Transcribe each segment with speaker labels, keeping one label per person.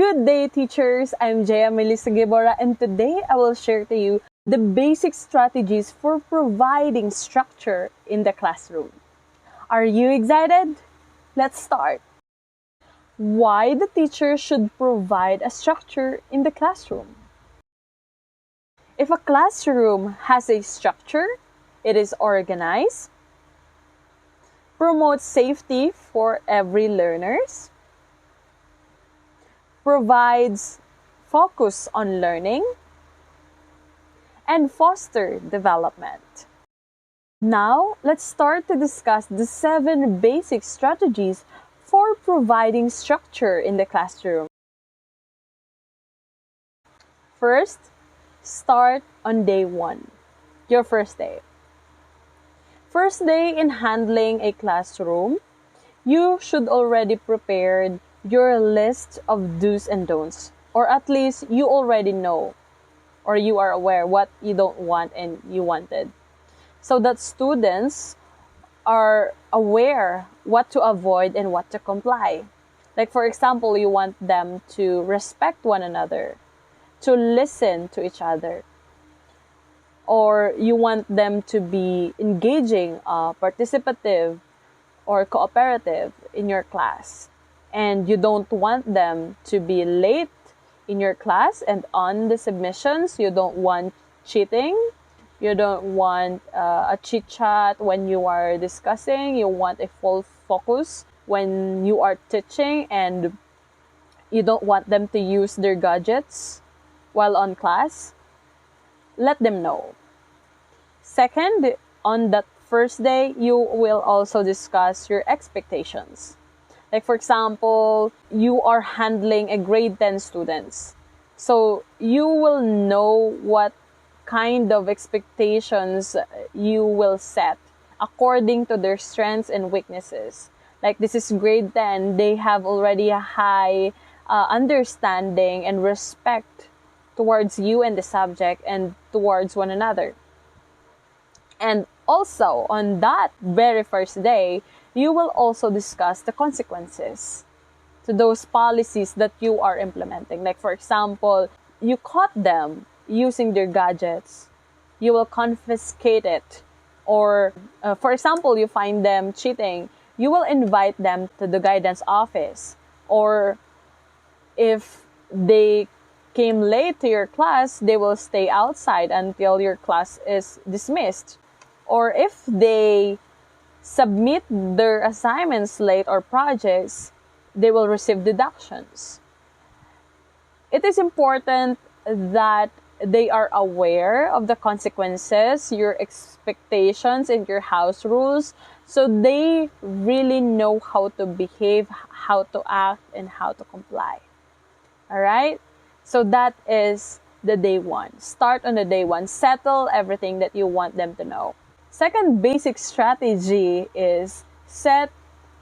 Speaker 1: Good day, teachers! I'm Jea Melissa Gebora, and today I will share to you the basic strategies for providing structure in the classroom. Are you excited? Let's start. Why the teacher should provide a structure in the classroom? If a classroom has a structure, it is organized, promotes safety for every learners, provides focus on learning, and foster development. Now, let's start to discuss the 7 basic strategies for providing structure in the classroom. First, start on day 1, your first day. First day in handling a classroom, you should already prepare your list of do's and don'ts, or at least you already know or you are aware what you don't want and you wanted, so that students are aware what to avoid and what to comply. Like, for example, you want them to respect one another, to listen to each other, or you want them to be engaging, participative, or cooperative in your class. And you don't want them to be late in your class and on the submissions. You don't want cheating. You don't want a chit chat when you are discussing. You want a full focus when you are teaching, and you don't want them to use their gadgets while on class. Let them know. Second, on that first day, you will also discuss your expectations. Like, for example, you are handling a grade 10 students. So you will know what kind of expectations you will set according to their strengths and weaknesses. Like, this is grade 10. They have already a high understanding and respect towards you and the subject and towards one another. And also, on that very first day, you will also discuss the consequences to those policies that you are implementing. Like, for example, you caught them using their gadgets, you will confiscate it. Or, for example, you find them cheating, you will invite them to the guidance office. Or if they came late to your class, they will stay outside until your class is dismissed. Or if they submit their assignments late or projects, they will receive deductions. It is important that they are aware of the consequences, your expectations, and your house rules, so they really know how to behave, how to act, and how to comply. Alright? So that is the day 1. Start on the day 1. Settle everything that you want them to know. Second basic strategy is set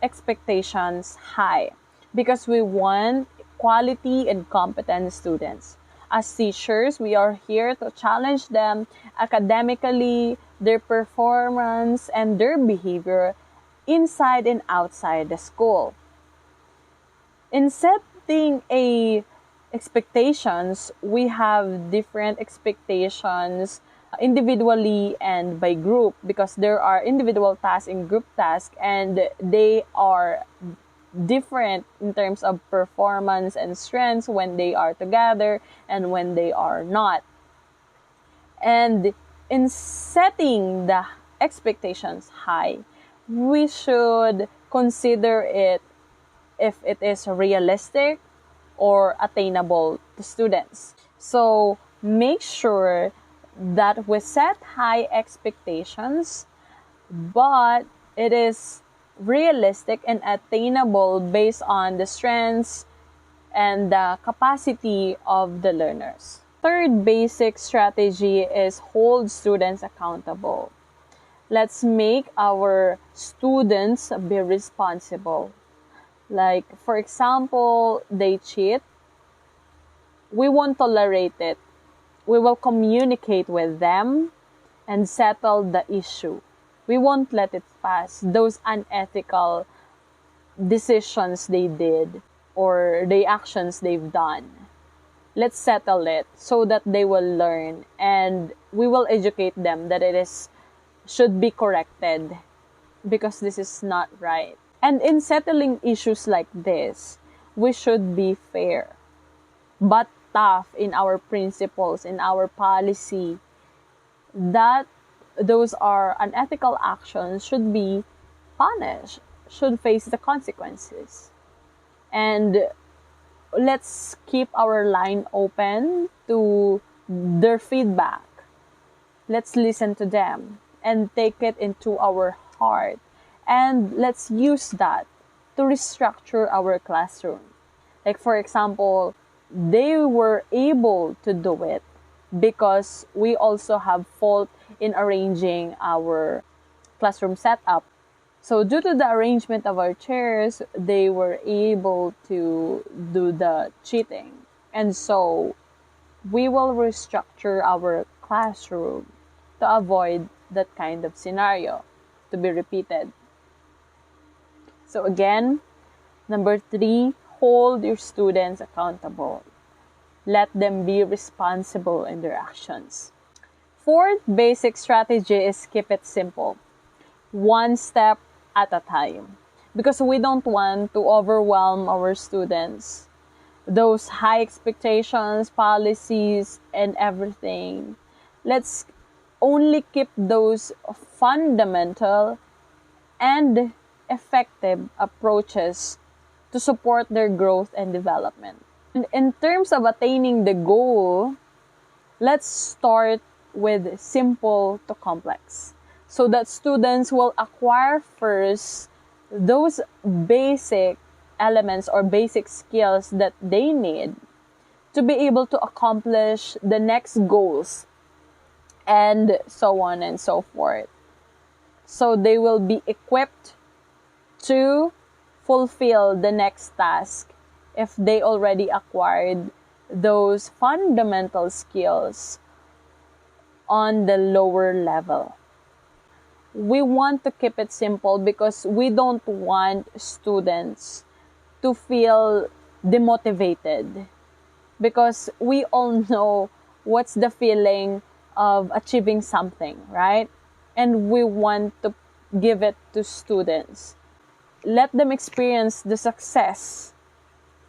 Speaker 1: expectations high, because we want quality and competent students. As teachers, we are here to challenge them academically, their performance, and their behavior inside and outside the school. In setting expectations, we have different expectations individually and by group, because there are individual tasks and group tasks, and they are different in terms of performance and strengths when they are together and when they are not. And in setting the expectations high, we should consider it if it is realistic or attainable to students. So make sure that we set high expectations, but it is realistic and attainable based on the strengths and the capacity of the learners. Third basic strategy is hold students accountable. Let's make our students be responsible. Like, for example, they cheat, we won't tolerate it. We will communicate with them and settle the issue. We won't let it pass, those unethical decisions they did. or the actions they've done. Let's settle it so that they will learn, and we will educate them that should be corrected because this is not right. And in settling issues like this, we should be fair but tough in our principles, in our policy, that those are unethical actions should be punished, should face the consequences. And let's keep our line open to their feedback. Let's listen to them and take it into our heart. And let's use that to restructure our classroom. Like, for example, they were able to do it because we also have fault in arranging our classroom setup. So due to the arrangement of our chairs, they were able to do the cheating. And so we will restructure our classroom to avoid that kind of scenario to be repeated. So again, number 3, hold your students accountable. Let them be responsible in their actions. 4th basic strategy is keep it simple. One step at a time. Because we don't want to overwhelm our students. Those high expectations, policies, and everything. Let's only keep those fundamental and effective approaches to support their growth and development. And in terms of attaining the goal, let's start with simple to complex, so that students will acquire first those basic elements or basic skills that they need to be able to accomplish the next goals, and so on and so forth. So they will be equipped to fulfill the next task if they already acquired those fundamental skills on the lower level. We want to keep it simple because we don't want students to feel demotivated, because we all know what's the feeling of achieving something, right? And we want to give it to students. Let them experience the success,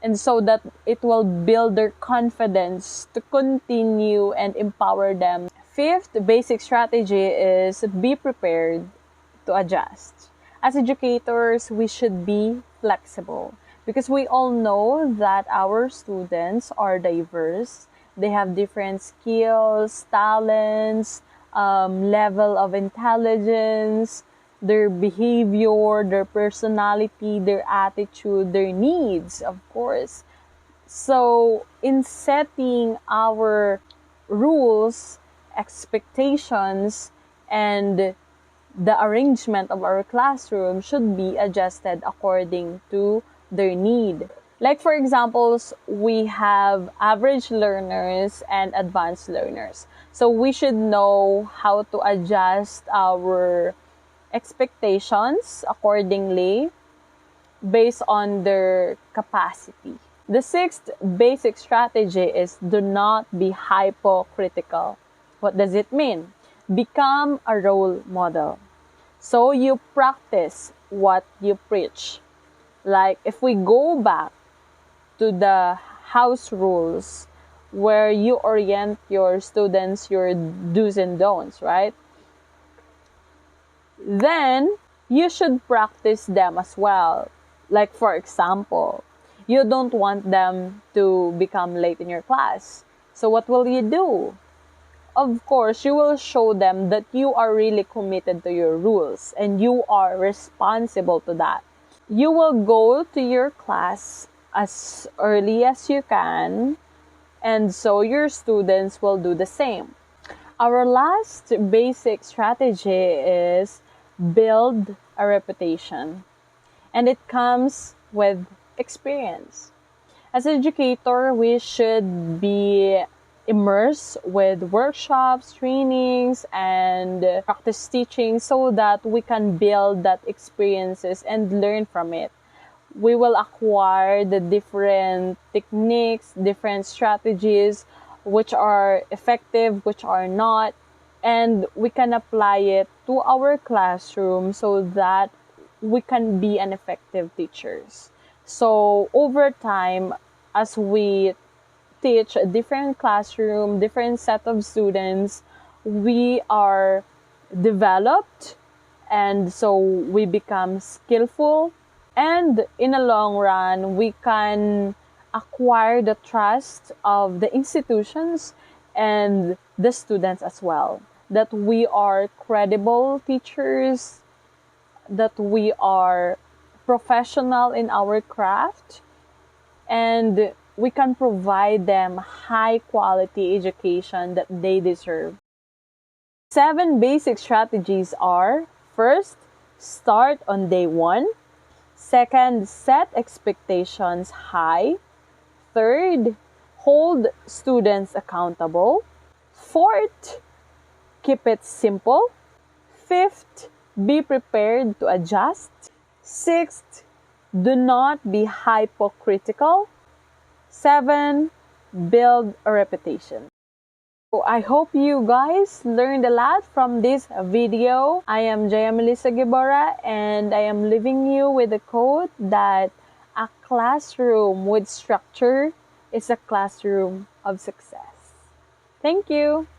Speaker 1: and so that it will build their confidence to continue and empower them. 5th basic strategy is be prepared to adjust. As educators, we should be flexible because we all know that our students are diverse. They have different skills, talents, level of intelligence, their behavior, their personality, their attitude, their needs, of course. So in setting our rules, expectations, and the arrangement of our classroom should be adjusted according to their need. Like, for examples, we have average learners and advanced learners. So we should know how to adjust our expectations accordingly based on their capacity. The 6th basic strategy is do not be hypocritical. What does it mean? Become a role model. So you practice what you preach. Like, if we go back to the house rules where you orient your students, your do's and don'ts, right? Then you should practice them as well. Like, for example, you don't want them to become late in your class. So what will you do? Of course, you will show them that you are really committed to your rules and you are responsible to that. You will go to your class as early as you can, and so your students will do the same. Our last basic strategy is build a reputation, and it comes with experience. As an educator, we should be immersed with workshops, trainings, and practice teaching so that we can build that experiences and learn from it. we will acquire the different techniques, different strategies, which are effective, which are not, and we can apply it to our classroom so that we can be an effective teachers. So over time, as we teach a different classroom, different set of students, we are developed, and so we become skillful, and in the long run we can acquire the trust of the institutions and the students as well, that we are credible teachers, that we are professional in our craft, and we can provide them high quality education that they deserve. 7 basic strategies are: first, start on day 1. Second, set expectations high. Third, hold students accountable. Fourth, keep it simple. Fifth, be prepared to adjust. Sixth, do not be hypocritical. 7, build a reputation. So I hope you guys learned a lot from this video. I am Jea Melissa Gebora, and I am leaving you with a quote that a classroom with structure is a classroom of success. Thank you.